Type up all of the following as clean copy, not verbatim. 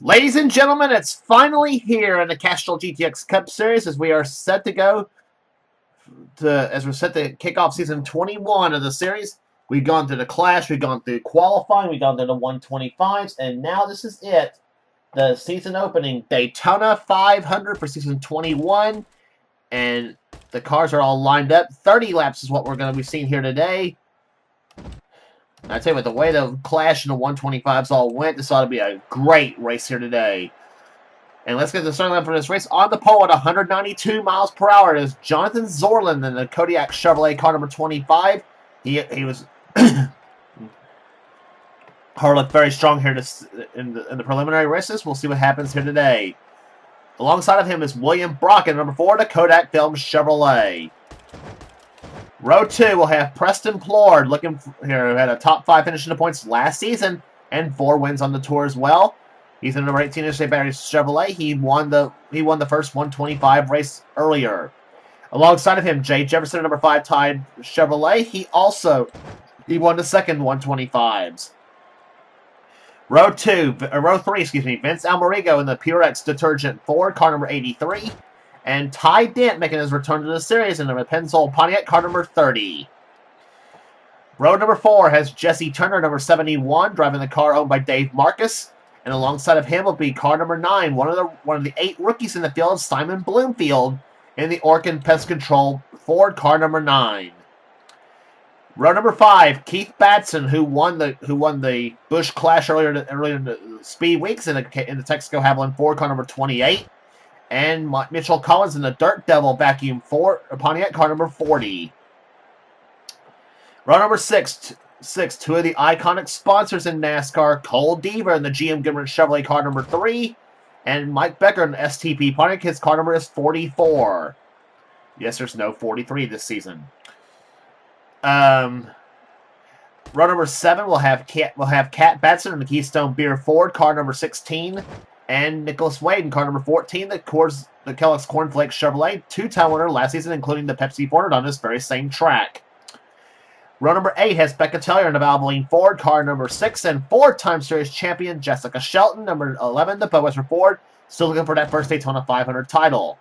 Ladies and gentlemen, it's finally here in the Castrol GTX Cup Series as we are set to go as we're set to kick off season 21 of the series. We've gone through the Clash, we've gone through qualifying, we've gone through the 125s, and now this is it. The season opening Daytona 500 for season 21, and the cars are all lined up. 30 laps is what we're going to be seeing here today. I tell you what, the way the Clash and the 125s all went, this ought to be a great race here today. And let's get the starting line for this race. On the pole at 192 miles per hour is Jonathan Zorlin in the Kodiak Chevrolet car number 25. He was Hard looked very strong here in the preliminary races. We'll see what happens here today. Alongside of him is William Brock in number 4, the Kodak Film Chevrolet. Row 2 will have Preston Plord looking here, who had a top 5 finish in the points last season and 4 wins on the tour as well. He's in number 18 Interstate Battery Chevrolet. He won the first 125 race earlier. Alongside of him, Jay Jefferson, number 5 Tide Chevrolet. He won the second 125s. Row 3, Vince Almarigo in the Purex Detergent Ford, car number 83. And Ty Dent making his return to the series in the Pennzoil Pontiac, car number 30. Row number 4 has Jesse Turner, number 71, driving the car owned by Dave Marcus. And alongside of him will be car number 9, one of the 8 rookies in the field, Simon Bloomfield, in the Orkin Pest Control Ford, car number 9. Row number 5, Keith Batson, who won the Busch Clash earlier in the Speed Weeks in the Texaco Havoline Ford, car number 28. And Mitchell Collins in the Dirt Devil Vacuum Ford Pontiac, car number 40. Row number 6, 2 of the iconic sponsors in NASCAR, Cole Deaver in the GM Goodrich Chevrolet, car number 3. And Mike Becker in the STP Pontiac, his car number is 44. Yes, there's no 43 this season. Row number 7 will have Cat Batson in the Keystone Beer Ford, car number 16. And Nicholas Wade in car number 14, the Kellogg's Cornflake Chevrolet, 2-time winner last season, including the Pepsi 400 on this very same track. Row number 8 has Becca Taylor in the Valvoline Ford, car number 6, and 4-time series champion Jessica Shelton, number 11, the Budweiser Ford, still looking for that first Daytona 500 title.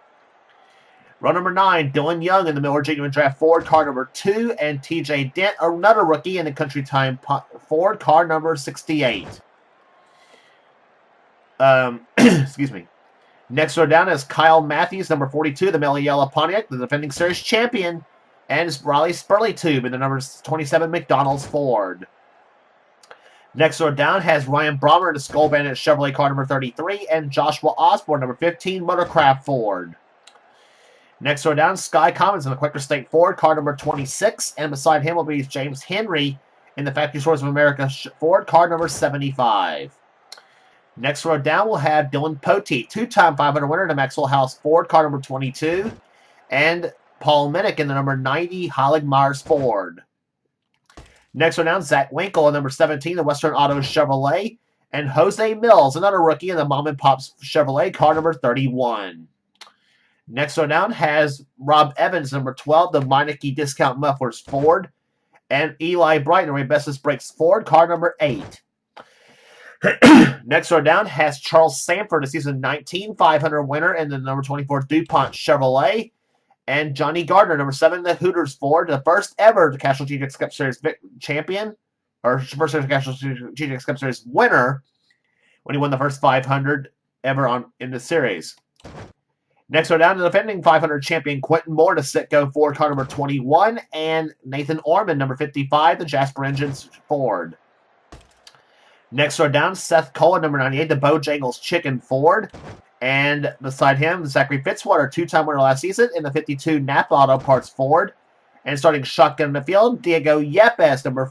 Row number 9, Dylan Young in the Miller Genuine Draft Ford, car number 2, and TJ Dent, another rookie in the Country Time Ford, car number 68. Excuse me. Next row down is Kyle Matthews, number 42, the Meliella Pontiac, the defending series champion, and it's Riley Spurley-Tube in the number 27 McDonald's Ford. Next row down has Ryan Brommer in the Skull Bandit Chevrolet, car number 33, and Joshua Osborne, number 15, Motorcraft Ford. Next row down, Sky Commons in the Quaker State Ford, car number 26, and beside him will be James Henry in the Factory Stores of America Ford, car number 75. Next row down, we'll have Dylan Poteet, 2-time 500 winner in the Maxwell House Ford, car number 22, and Paul Minnick in the number 90 Hollig Myers Ford. Next row down, Zach Winkle in number 17, the Western Auto Chevrolet, and Jose Mills, another rookie in the Mom and Pop's Chevrolet, car number 31. Next row down has Rob Evans, number 12, the Meineke Discount Mufflers Ford, and Eli Bright in the Bestest Brakes Ford, car number 8. Next row down has Charles Sanford, a season 19 500 winner in the number 24 DuPont Chevrolet, and Johnny Gardner, number 7, the Hooters Ford, the first ever Castrol GTX Cup Series champion, or first ever Castrol GTX Cup Series winner, when he won the first 500 ever in the series. Next row down, the defending 500 champion Quentin Moore, the Sitco Ford, car number 21, and Nathan Orman, number 55, the Jasper Engines Ford. Next row down, Seth Cullen, number 98, the Bojangles Chicken Ford. And beside him, Zachary Fitzwater, 2-time winner last season in the 52 Napa Auto Parts Ford. And starting shotgun in the field, Diego Yepes, number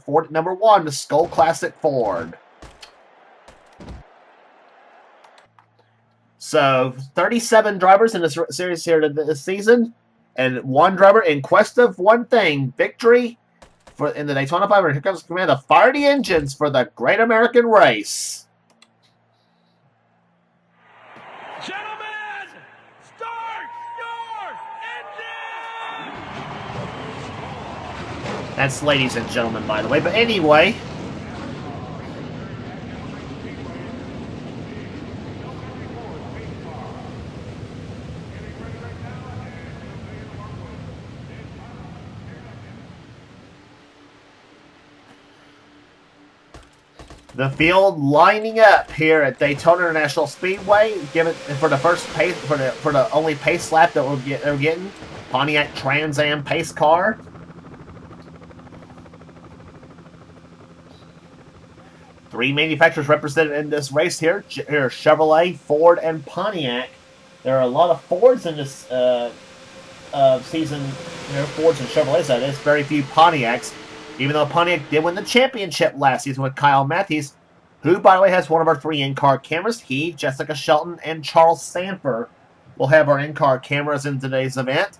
1, the Skull Classic Ford. So, 37 drivers in this series here this season. And 1 driver in quest of one thing, victory in the Daytona 500. Here comes the command to fire the engines for the Great American Race. Gentlemen, start your engine! That's ladies and gentlemen, by the way. But anyway, The field lining up here at Daytona International Speedway, given for the first pace for the only pace lap that they're getting, Pontiac Trans Am pace car. Three manufacturers represented in this race here. Here are Chevrolet, Ford, and Pontiac. There are a lot of Fords in this season. There are Fords and Chevrolets, that is. Very few Pontiacs. Even though Pontiac did win the championship last season with Kyle Matthews, who, by the way, has one of our three in-car cameras. He, Jessica Shelton, and Charles Sanford will have our in-car cameras in today's event.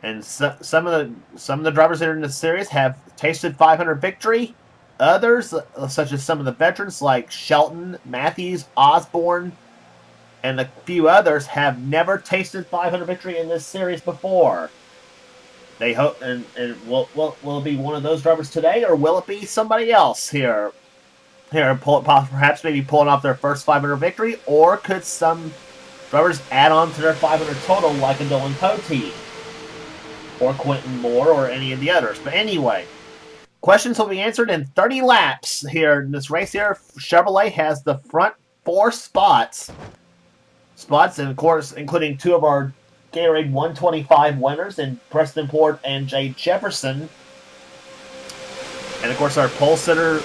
And some of the drivers that are in the series have tasted 500 victory. Others, such as some of the veterans like Shelton, Matthews, Osborne, and a few others, have never tasted 500 victory in this series before. They hope, and will it be one of those drivers today, or will it be somebody else here? Perhaps maybe pulling off their first 500 victory, or could some drivers add on to their 500 total, like a Dylan Poteet, or Quentin Moore, or any of the others. But anyway, questions will be answered in 30 laps here in this race here. Chevrolet has the front 4 spots, and of course, including 2 of our Gatorade 125 winners in Preston Ford and Jay Jefferson. And of course, our pole sitter,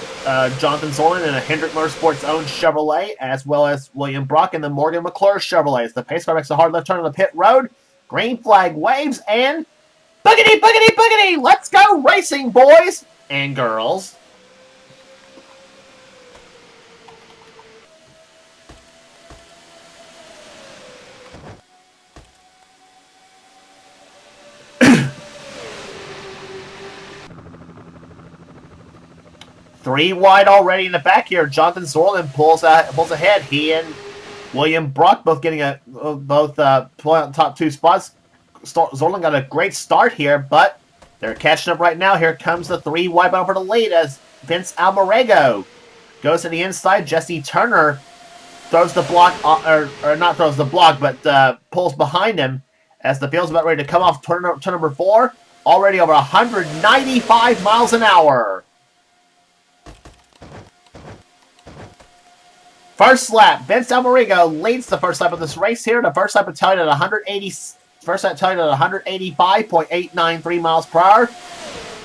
Jonathan Zorlin, in a Hendrick Motorsports owned Chevrolet, as well as William Brock in the Morgan McClure Chevrolet. The pace car makes a hard left turn on the pit road. Green flag waves, and boogity, boogity, boogity! Let's go racing, boys and girls. Three wide already in the back here. Jonathan Zorlin pulls ahead. He and William Brock both getting top 2 spots. Zorlin got a great start here, but they're catching up right now. Here comes the 3 wide battle for the lead as Vince Almarego goes to the inside. Jesse Turner throws the block, or not throws the block, but pulls behind him as the field's about ready to come off turn number 4. Already over 195 miles an hour. First lap, Vince Almarego leads the first lap of this race here. The first lap is tied at 185.893 miles per hour.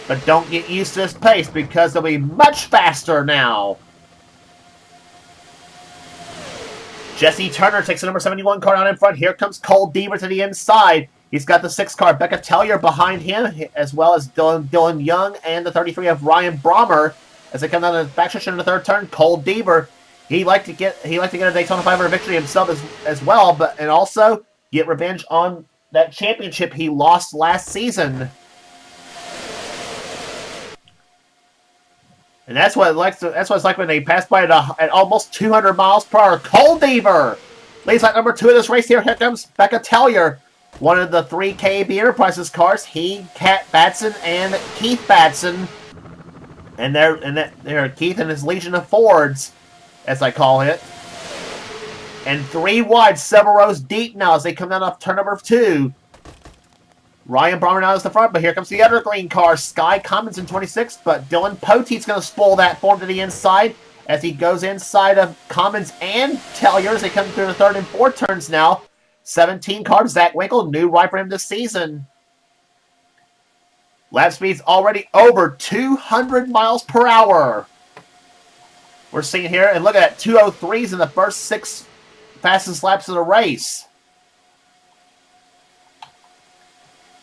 But don't get used to this pace because they'll be much faster now. Jesse Turner takes the number 71 car out in front. Here comes Cole Deaver to the inside. He's got the 6 car, Becca Tellier, behind him, as well as Dylan Young and the 33 of Ryan Brommer. As they come down the back stretch in the third turn, Cole Deaver, He'd like to get a Daytona 500 victory himself as well, and also get revenge on that championship he lost last season. And that's what it's like when they pass by at almost 200 miles per hour. Cole Deaver leads lap number 2 of this race here. Here comes Becca Tellier, one of the 3 KB Enterprises cars. He, Kat Batson, and Keith Batson, and they're Keith and his Legion of Fords, as I call it. And 3 wide, several rows deep now as they come down off turn number 2. Ryan Brommer now is the front, but here comes the other green car, Sky Commons in 26, but Dylan Poteet's going to spoil that form to the inside as he goes inside of Commons and Tellier as they come through the 3rd and 4th turns now. 17 car, Zach Winkle, new ride for him this season. Lap speed's already over 200 miles per hour. We're seeing here, and look at that, 203s in the first 6 fastest laps of the race.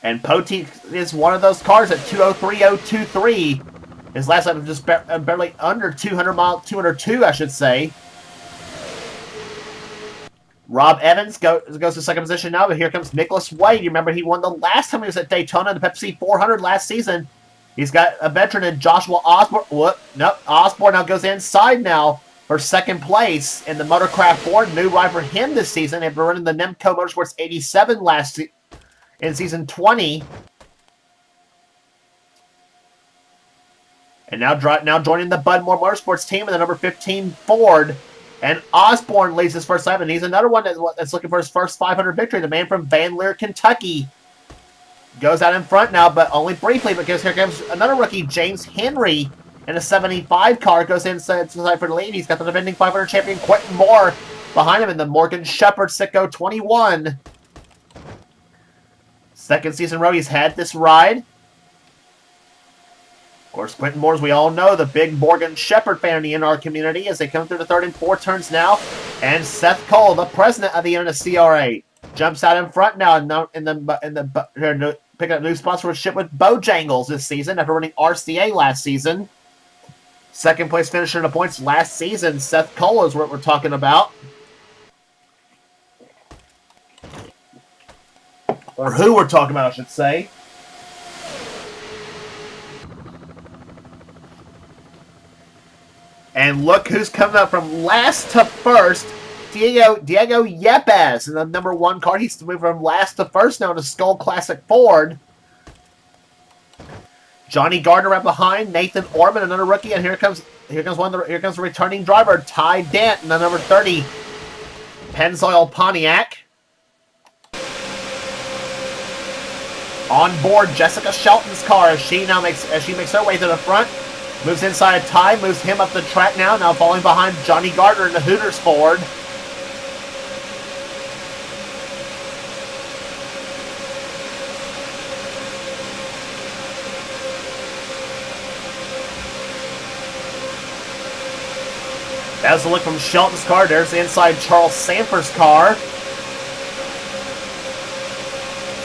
And Poteet is one of those cars at 203.023. His last lap was just barely under 202, I should say. Rob Evans goes to second position now, but here comes Nicholas Wade. You remember he won the last time he was at Daytona, the Pepsi 400 last season. He's got a veteran in Joshua Osborne. Osborne now goes inside now for second place in the Motorcraft Ford. New ride for him this season. They've been running the Nemco Motorsports 87 in season 20. And now joining the Budmore Motorsports team in the number 15 Ford. And Osborne leads his first lap, and he's another one that's looking for his first 500 victory. The man from Van Leer, Kentucky, goes out in front now, but only briefly, because here comes another rookie, James Henry, And a 75 car goes inside for the lead. He's got the defending 500 champion Quentin Moore behind him in the Morgan Shepherd Sitco 21. Second season row he's had this ride. Of course, Quentin Moore, as we all know, the big Morgan Shepherd fan in our community as they come through the third and fourth turns now. And Seth Cole, the president of the NNSCRA, jumps out in front now picking up new sponsorship with Bojangles this season after winning RCA last season. Second place finisher in the points last season. Seth Cole is what we're talking about. Or who we're talking about, I should say. And look who's coming up from last to first. Diego Yepes in the number 1 car. He's moved from last to first now in a Skull Classic Ford. Johnny Gardner right behind. Nathan Orman, another rookie, and here comes the returning driver, Ty Dent in the number 30 Pennzoil Pontiac. On board Jessica Shelton's car as she makes her way to the front. Moves inside Ty, moves him up the track now falling behind Johnny Gardner in the Hooters Ford. That's a look from Shelton's car. There's the inside Charles Sanford's car.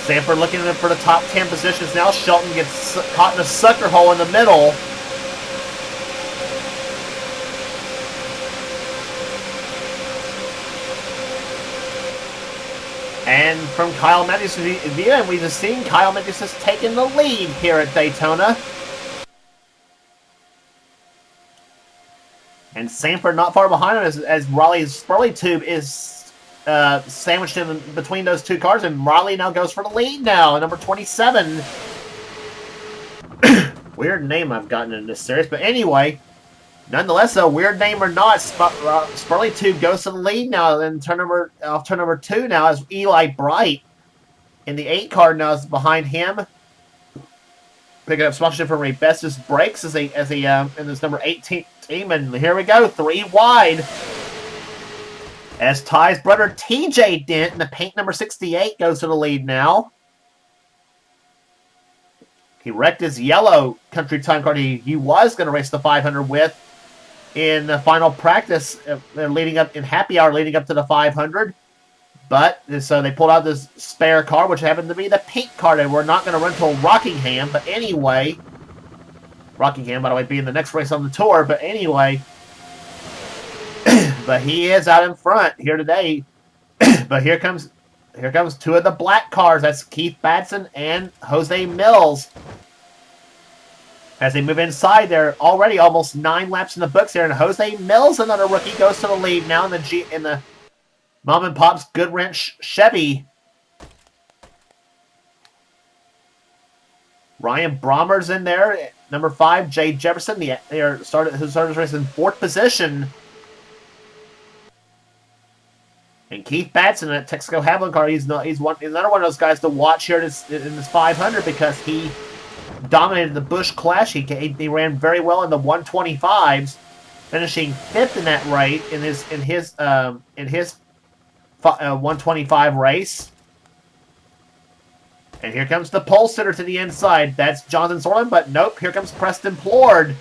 Sanford looking for the top 10 positions now. Shelton gets caught in a sucker hole in the middle. And from Kyle Matthews' view, we've just seen Kyle Matthews has taken the lead here at Daytona. And Sanford not far behind him as Raleigh's Spurley tube is sandwiched in between those two cars. And Raleigh now goes for the lead now, number 27. Weird name I've gotten in this series. But anyway, nonetheless, a weird name or not, Spurley tube goes to the lead now. And turn number 2 now is Eli Bright. In the 8 car now is behind him. Picking up sponsorship from Rebestis Brakes as in this number 18 team. And here we go, 3 wide. As Ty's brother TJ Dent in the paint number 68 goes to the lead now. He wrecked his yellow country time car he was going to race the 500 with in the final practice leading up in happy hour leading up to the 500. But so they pulled out this spare car, which happened to be the pink car. They were not going to run till Rockingham. But anyway, Rockingham, by the way, being the next race on the tour. But anyway, but he is out in front here today. But here comes 2 of the black cars. That's Keith Batson and Jose Mills. As they move inside, they're already almost 9 laps in the books here. And Jose Mills, another rookie, goes to the lead now in the Mom and Pop's Good Wrench Chevy. Ryan Brommer's in there. Number 5, Jay Jefferson. Who started his race in 4th position. And Keith Batson in that Texaco Havoc car. He's another one of those guys to watch here in this 500 because he dominated the Busch Clash. He ran very well in the 125s, finishing 5th in that race in his 125 race. And here comes the pole sitter to the inside. That's Jonathan Sorlin, but nope, here comes Preston Plord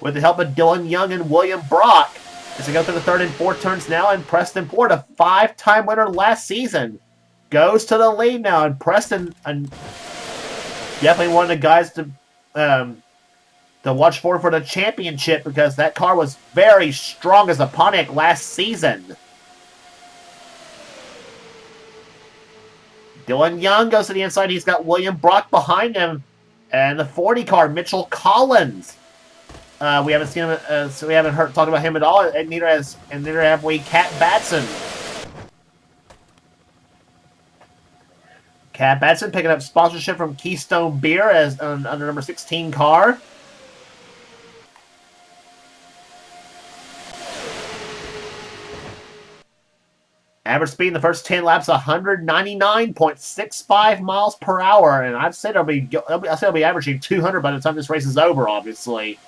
with the help of Dylan Young and William Brock as they go through the 3rd and 4th turns now. And Preston Plord, a 5-time winner last season, goes to the lead now. And Preston, definitely one of the guys to watch for the championship because that car was very strong as a Pontiac last season. Dylan Young goes to the inside. He's got William Brock behind him. And the 40 car, Mitchell Collins. We haven't seen him, so we haven't talked about him at all. And neither have we Cat Batson. Cat Batson picking up sponsorship from Keystone Beer as under number 16 car. Average speed in the first 10 laps, 199.65 miles per hour, and I'd say they'll be averaging 200 by the time this race is over. Obviously,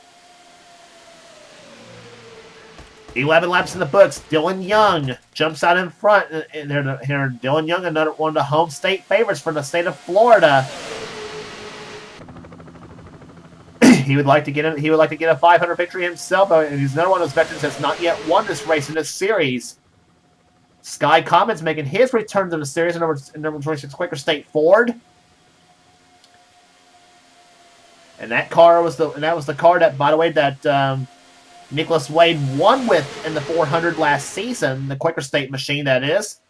11 laps in the books. Dylan Young jumps out in front. And here, Dylan Young, another one of the home state favorites for the state of Florida. He would like to get a 500 victory himself, and he's another one of those veterans that's not yet won this race in this series. Sky Commons making his return to the series in number 26 Quaker State Ford. And that was the car that, by the way, that Nicholas Wade won with in the 400 last season, the Quaker State machine, that is.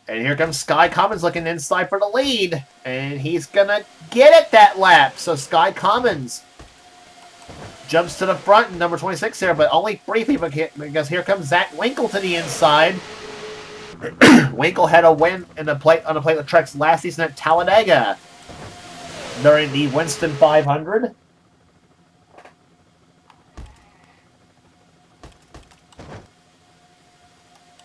And here comes Sky Commons looking inside for the lead. And he's going to get it that lap. So Sky Commons jumps to the front in number 26 here, but only briefly because here comes Zach Winkle to the inside. Winkle had a win on the platelet tracks last season at Talladega during the Winston 500.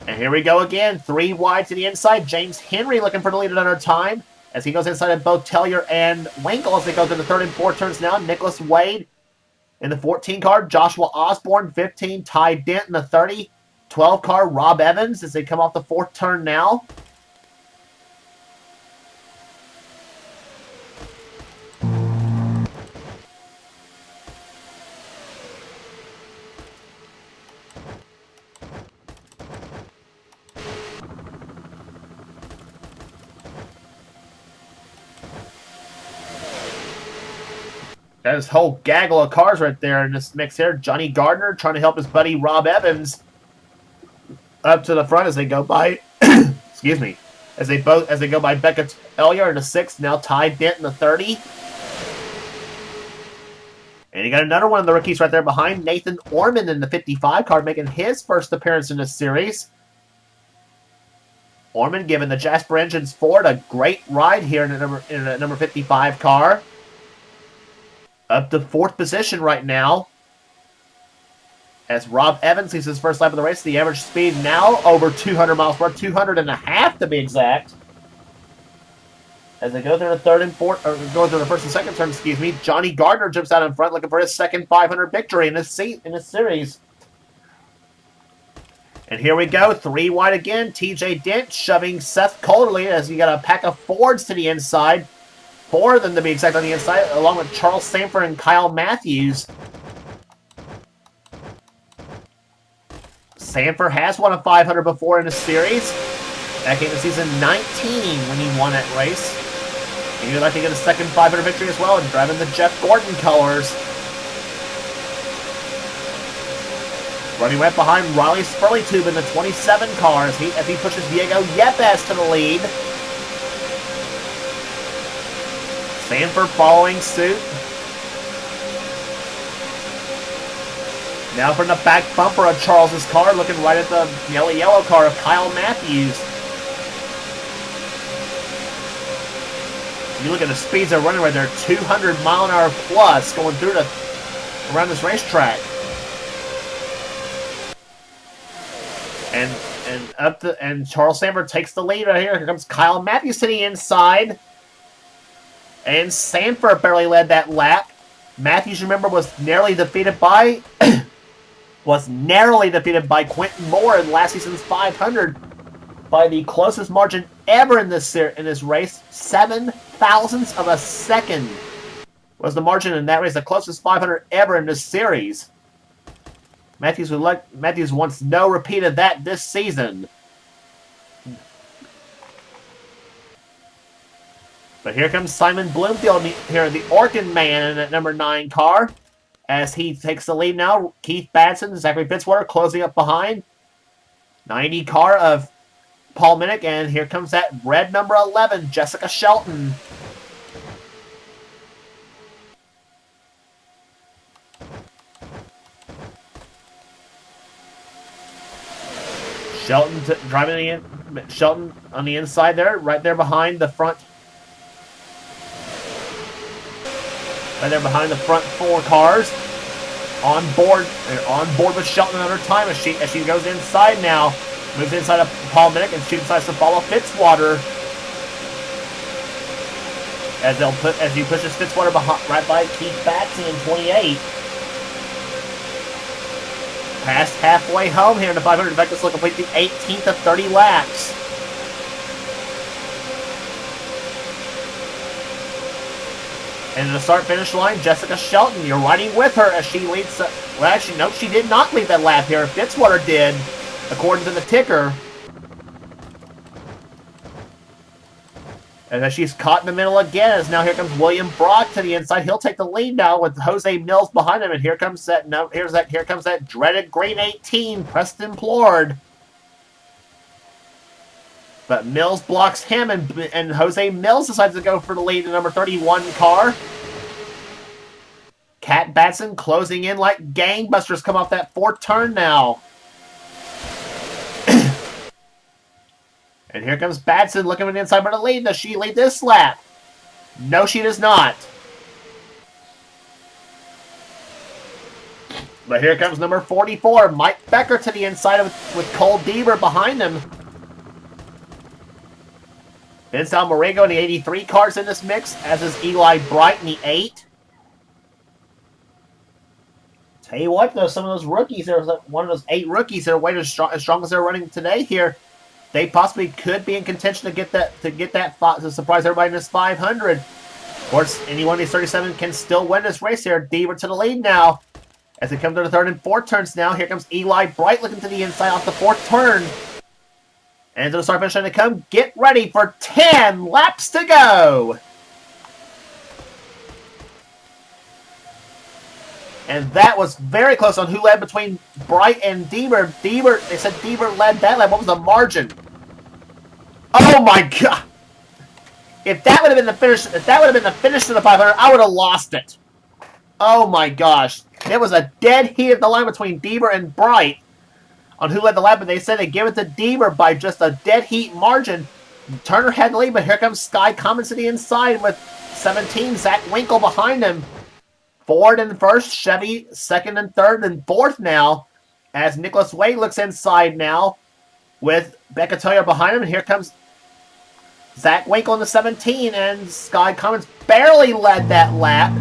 And here we go again. 3 wide to the inside. James Henry looking for the lead at another time as he goes inside of both Tellier and Winkle as they go to the 3rd and 4th turns now. Nicholas Wade in the 14 car. Joshua Osborne, 15. Ty Dent in the 30. 12 car. Rob Evans as they come off the 4th turn now. There's a whole gaggle of cars right there in this mix here. Johnny Gardner trying to help his buddy Rob Evans up to the front as they go by. Excuse me. As they go by Becca Elliott in the 6th. Now Ty Dent in the 30. And you got another one of the rookies right there behind. Nathan Orman in the 55 car making his first appearance in this series. Orman giving the Jasper Engines Ford a great ride here in the number 55 car. Up to 4th position right now. As Rob Evans sees his first lap of the race. The average speed now over 200 miles per hour. 200.5 to be exact. As they go through the 3rd and 4th, or go through the 1st and 2nd turn, excuse me, Johnny Gardner jumps out in front looking for his second 500 victory in this series. And here we go. 3 wide again. TJ Dent shoving Seth Colderly as you got a pack of Fords to the inside. 4 of them to be exact on the inside, along with Charles Sanford and Kyle Matthews. Sanford has won a 500 before in the series. Back in season 19 when he won that race. And he'd like to get a second 500 victory as well and driving the Jeff Gordon colors. Running right behind Riley Spurleytube in the 27 car as he pushes Diego Yepes to the lead. Sanford following suit. Now from the back bumper of Charles's car, looking right at the yellow car of Kyle Matthews. You look at the speeds they're running right there, 200 mile an hour plus going through around this racetrack. And Charles Sanford takes the lead right here. Here comes Kyle Matthews to the inside. And Sanford barely led that lap. Matthews, remember, was narrowly defeated by Quentin Moore in last season's 500 by the closest margin ever in this race. 7 thousandths of a second was the margin in that race, the closest 500 ever in this series. Matthews wants no repeat of that this season. But here comes Simon Bloomfield here, the Orkin man in that number 9 car. As he takes the lead now, Keith Batson, Zachary Fitzwater closing up behind. 90 car of Paul Minnick, and here comes that red number 11, Jessica Shelton. Shelton on the inside there, right there behind the front. Right there behind the front 4 cars. On board with Shelton another time as she goes inside now. Moves inside of Paul Minnick and she decides to follow Fitzwater. as he pushes Fitzwater right by Keith Batson in 28. Past halfway home here in the 500. In fact, this will complete the 18th of 30 laps. And in the start-finish line, Jessica Shelton, you're riding with her as she leads. Well, actually, no, she did not lead that lap here. Fitzwater did, according to the ticker. And as she's caught in the middle again, as now here comes William Brock to the inside. He'll take the lead now with Jose Mills behind him. And here comes that dreaded green 18, Preston Plord. But Mills blocks him, and Jose Mills decides to go for the lead in the number 31 car. Kat Batson closing in like gangbusters, come off that fourth turn now. And here comes Batson looking for the inside for the lead. Does she lead this lap? No, she does not. But here comes number 44, Mike Becker to the inside with Cole Deaver behind him. Vince Almorigo in the 83 cars in this mix, as is Eli Bright in the 8. Tell you what, though, some of those rookies, there's one of those 8 rookies that are way as strong as they're running today here. They possibly could be in contention to surprise everybody in this 500. Of course, any one of these 37 can still win this race here. Deaver to the lead now. As they come to the third and fourth turns now, here comes Eli Bright looking to the inside off the fourth turn. And to the start finish line to come. Get ready for 10 laps to go. And that was very close on who led between Bright and Deaver. They said Deaver led that lap. What was the margin? Oh my god! If that would have been the finish, to the 500, I would have lost it. Oh my gosh! It was a dead heat at the line between Deaver and Bright on who led the lap, and they said they gave it to Deaver by just a dead heat margin. Turner had the lead, but here comes Sky Commons to the inside with 17. Zach Winkle behind him. Ford in first, Chevy second and third and fourth now, as Nicholas Wade looks inside now with Becca Toyer behind him, and here comes Zach Winkle in the 17, and Sky Commons barely led that lap.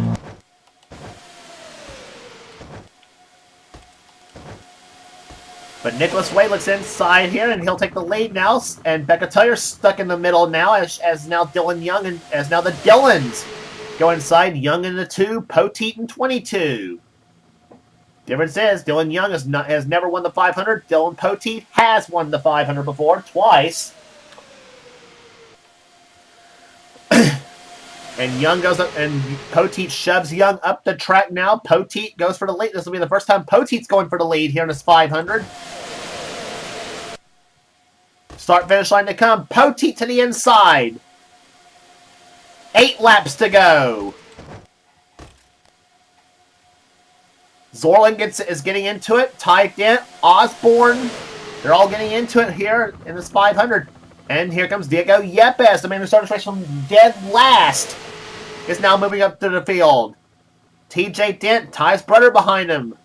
But Nicholas Wade looks inside here, and he'll take the lead now, and Becca Toyer's stuck in the middle now, as now Dylan Young, and as now the Dylans go inside. Young in the 2, Poteet in 22. Difference is, Dylan Young has never won the 500. Dylan Poteet has won the 500 before, twice. And Young goes up, and Poteet shoves Young up the track now. Poteet goes for the lead. This will be the first time Poteet's going for the lead here in this 500. Start-finish line to come. Poteet to the inside. 8 laps to go. Zorlin is getting into it. Ty Dent, Osborne, they're all getting into it here in this 500. And here comes Diego Yepes, the man who started this race from dead last, is now moving up to the field. TJ Dent, Ty's brother behind him.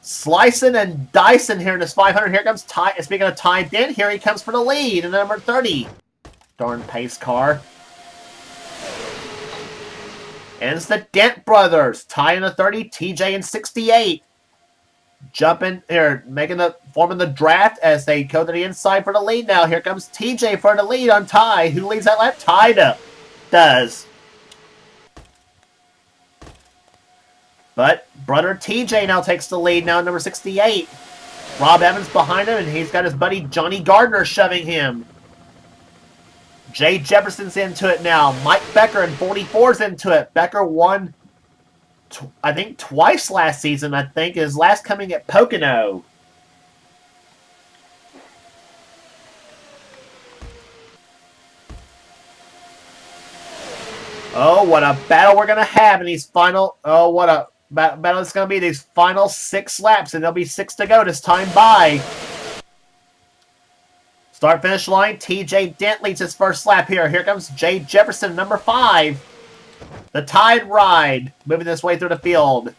Slicing and dicing here in this 500. Here comes Ty. Speaking of Ty Dent, here he comes for the lead in number 30. Darn pace car. And it's the Dent brothers. Ty in the 30, TJ in 68. Jumping here, forming the draft as they go to the inside for the lead now. Here comes TJ for the lead on Ty. Who leads that lap? Ty does. But brother TJ now takes the lead now, number 68. Rob Evans behind him, and he's got his buddy Johnny Gardner shoving him. Jay Jefferson's into it now. Mike Becker in 44's into it. Becker won, I think, twice last season, his last coming at Pocono. Oh, what a battle we're going to have in these final... Oh, what a battle it's going to be these final 6 laps, and there'll be 6 to go this time by. Start-finish line, TJ Dent leads his first lap here. Here comes Jay Jefferson, number 5. The Tide Ride, moving this way through the field.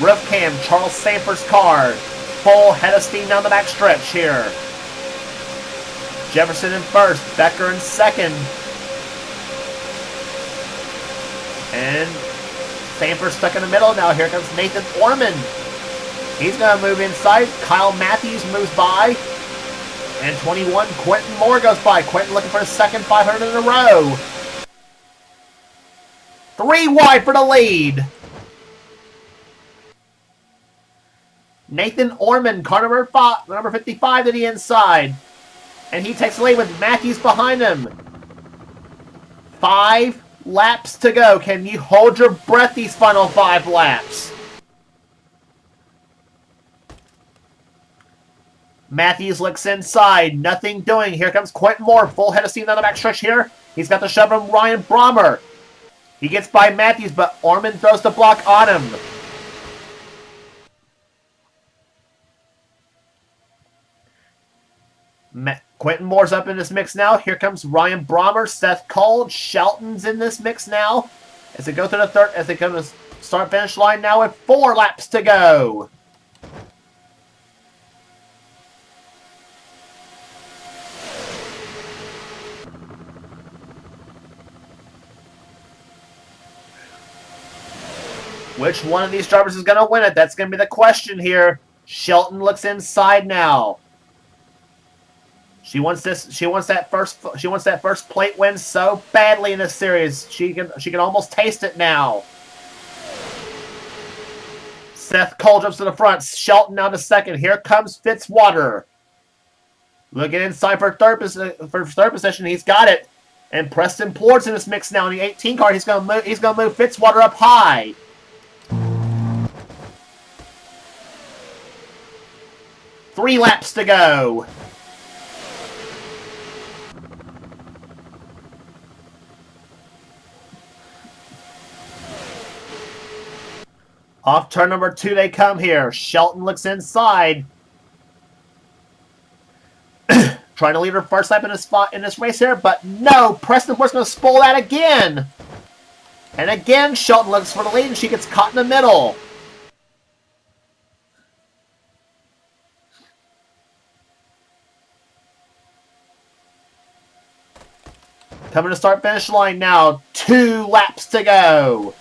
Roof cam, Charles Sanford's car. Full head of steam down the back stretch here. Jefferson in first, Becker in second. And Sanford stuck in the middle. Now here comes Nathan Orman. He's going to move inside. Kyle Matthews moves by. And 21, Quentin Moore goes by. Quentin looking for his second 500 in a row. 3 wide for the lead. Nathan Orman, car number 55 to the inside. And he takes the lead with Matthews behind him. 5 laps to go. Can you hold your breath these final 5 laps? Matthews looks inside. Nothing doing. Here comes Quentin Moore. Full head of steam down the back stretch here. He's got the shove from Ryan Brommer. He gets by Matthews, but Orman throws the block on him. Quentin Moore's up in this mix now. Here comes Ryan Brommer, Seth Cole, Shelton's in this mix now. As they go through the third, as they come to the start-finish line now with 4 laps to go. Which one of these drivers is going to win it? That's going to be the question here. Shelton looks inside now. She wants this. She wants that first plate win so badly in this series. She can almost taste it now. Seth Cole jumps to the front. Shelton now to second. Here comes Fitzwater. Looking inside for third position. He's got it. And Preston Plord's in this mix now in the 18 car. He's gonna move Fitzwater up high. Three laps to go. Off turn number 2 they come here. Shelton looks inside. Trying to lead her first lap in this race here, but no! Preston Plord's going to spoil that again! And again, Shelton looks for the lead and she gets caught in the middle. Coming to start-finish line now. 2 laps to go.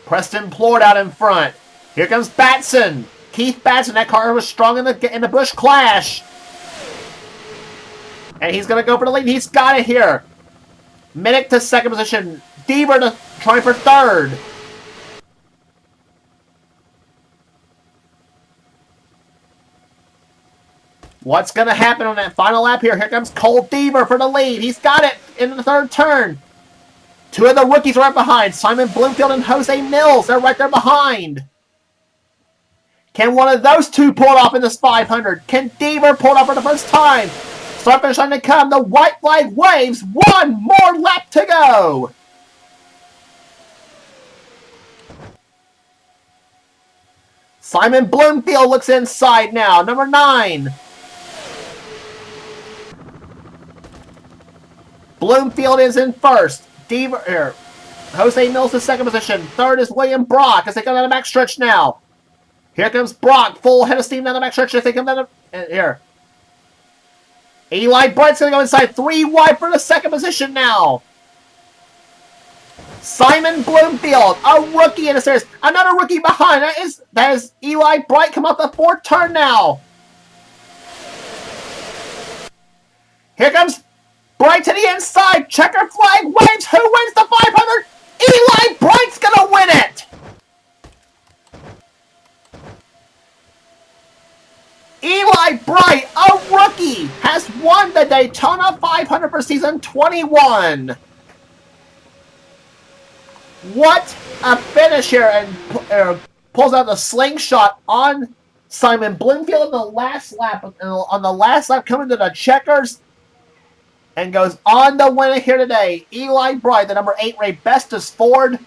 Preston Plord out in front. Here comes Batson. Keith Batson. That car was strong in the Busch Clash. And he's going to go for the lead. He's got it here. Minnick to second position. Deaver to try for third. What's going to happen on that final lap here? Here comes Cole Deaver for the lead. He's got it in the third turn. 2 of the rookies are right behind. Simon Bloomfield and Jose Mills. They're right there behind. Can one of those 2 pull it off in this 500? Can Deaver pull it off for the first time? Start finish line to come. The white flag waves. 1 more lap to go. Simon Bloomfield looks inside now. Number 9. Bloomfield is in first. Jose Mills in second position. Third is William Brock as they come down the backstretch now. Here comes Brock. Full head of steam down the backstretch as they come down here. Eli Bright's going to go inside. 3 wide for the second position now. Simon Bloomfield, a rookie in the series. Another rookie behind. That is Eli Bright come up the 4th turn now. Here comes Bright to the inside. Checker flag waves. Who wins the 500? Eli Bright's going to win it. Eli Bright, a rookie, has won the Daytona 500 for season 21. What a finish here, and pulls out the slingshot on Simon Bloomfield on the last lap, coming to the checkers, and goes on to win it here today. Eli Bright, the number 8 Ray Bestis Ford,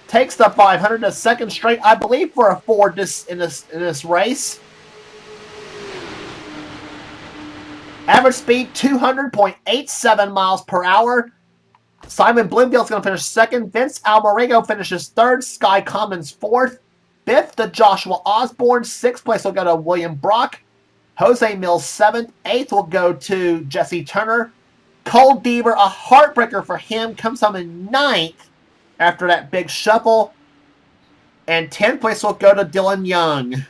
takes the 500, the second straight, I believe, for a Ford in this race. Average speed 200.87 miles per hour. Simon Bloomfield's going to finish second. Vince Almorego finishes third. Sky Commons fourth. 5th to Joshua Osborne. 6th place will go to William Brock. Jose Mills 7th. 8th will go to Jesse Turner. Cole Deaver, a heartbreaker for him, comes home in 9th after that big shuffle. And 10th place will go to Dylan Young.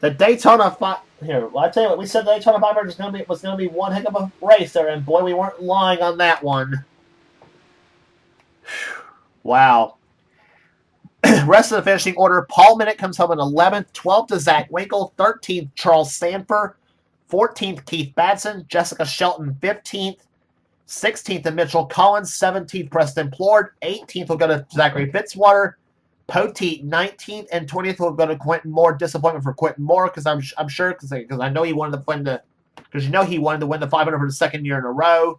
The Daytona here. Well, I tell you what, we said the Daytona 500 was going to be one heck of a race there, and boy, we weren't lying on that one. Wow. Rest of the finishing order: Paul Minnick comes home in 11th, 12th to Zach Winkle, 13th Charles Sanford, 14th Keith Batson, Jessica Shelton 15th, 16th to Mitchell Collins, 17th Preston Plord, 18th will go to Zachary Fitzwater, Poteet 19th, and 20th will go to Quentin Moore. Disappointment for Quentin Moore because I'm sure because I know he wanted to win he wanted to win the 500 for the second year in a row,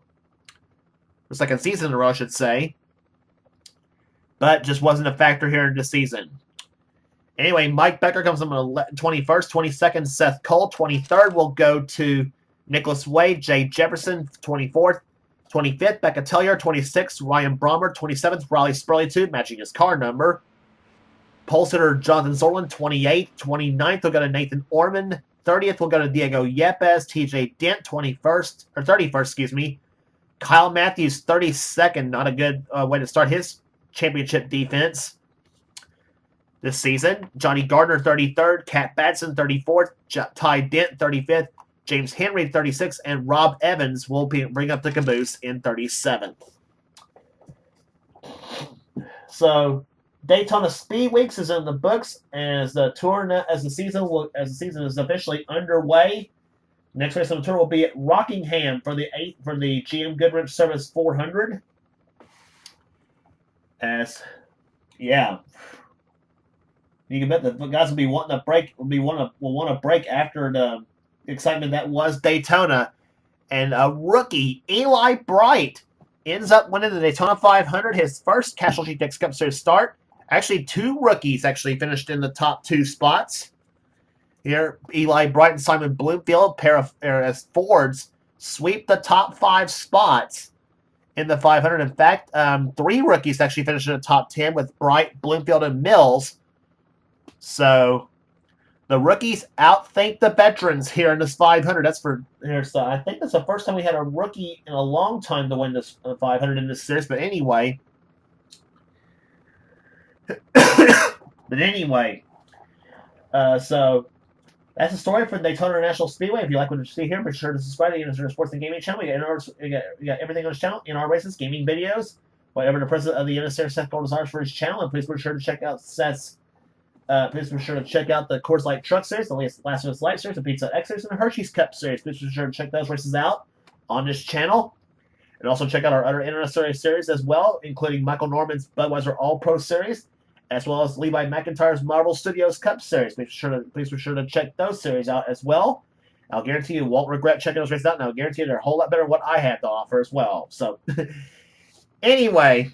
the second season in a row, I should say. But just wasn't a factor here in this season. Anyway, Mike Becker comes in 21st, 22nd, Seth Cole, 23rd will go to Nicholas Wade, Jay Jefferson, 24th, 25th, Becca Tellier, 26th, Ryan Brommer, 27th, Riley Spurley, matching his car number. Pole sitter Jonathan Zorlin, 28th, 29th will go to Nathan Orman, 30th will go to Diego Yepes, TJ Dent, 31st, excuse me. Kyle Matthews, 32nd, not a good way to start his championship defense this season. Johnny Gardner, 33rd, Cat Batson, 34th, Ty Dent, 35th, James Henry, 36th, and Rob Evans will bring up the caboose in 37th. So Daytona Speed Weeks is in the books as the season is officially underway. Next race on the tour will be at Rockingham for the GM Goodrich Service 400. You can bet the guys will be wanting a break. Will want a break after the excitement that was Daytona, and a rookie Eli Bright ends up winning the Daytona 500, his first Castrol GTX Cup Series start. Actually, 2 rookies finished in the top 2 spots. Here, Eli Bright and Simon Bloomfield, pair of as Fords, sweep the top 5 spots in the 500. In fact, 3 rookies actually finished in the top 10 with Bright, Bloomfield, and Mills. So the rookies outthink the veterans here in this 500. That's for here. So I think that's the first time we had a rookie in a long time to win this 500 in this series. But anyway, so that's the story for Daytona International Speedway. If you like what you see here, be sure to subscribe to the NNSCRA Sports and Gaming channel. We got everything on this channel: in our races, gaming videos, whatever the president of the NNSCRA Seth Gold desires for his channel. And please be sure to check out Seth's. Please be sure to check out the Coors Light Truck Series, the Last of Us Light Series, the Pizza X Series, and the Hershey's Cup Series. Please be sure to check those races out on this channel. And also check out our other NNSCRA series as well, including Michael Norman's Budweiser All-Pro Series, as well as Levi McIntyre's Marvel Studios Cup Series. Please be sure to check those series out as well. I'll guarantee you won't regret checking those races out, and I'll guarantee you they're a whole lot better than what I have to offer as well. So, anyway...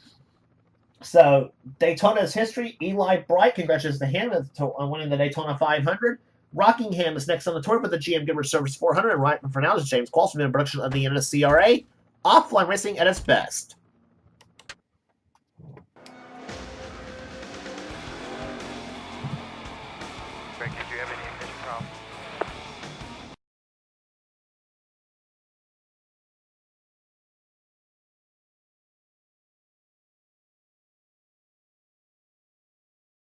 So, Daytona's history. Eli Bright, congratulations to him on winning the Daytona 500. Rockingham is next on the tour with the GM Goodrich Service 400. And right for now, this is James Qualls from the production of the NNSCRA. Offline racing at its best.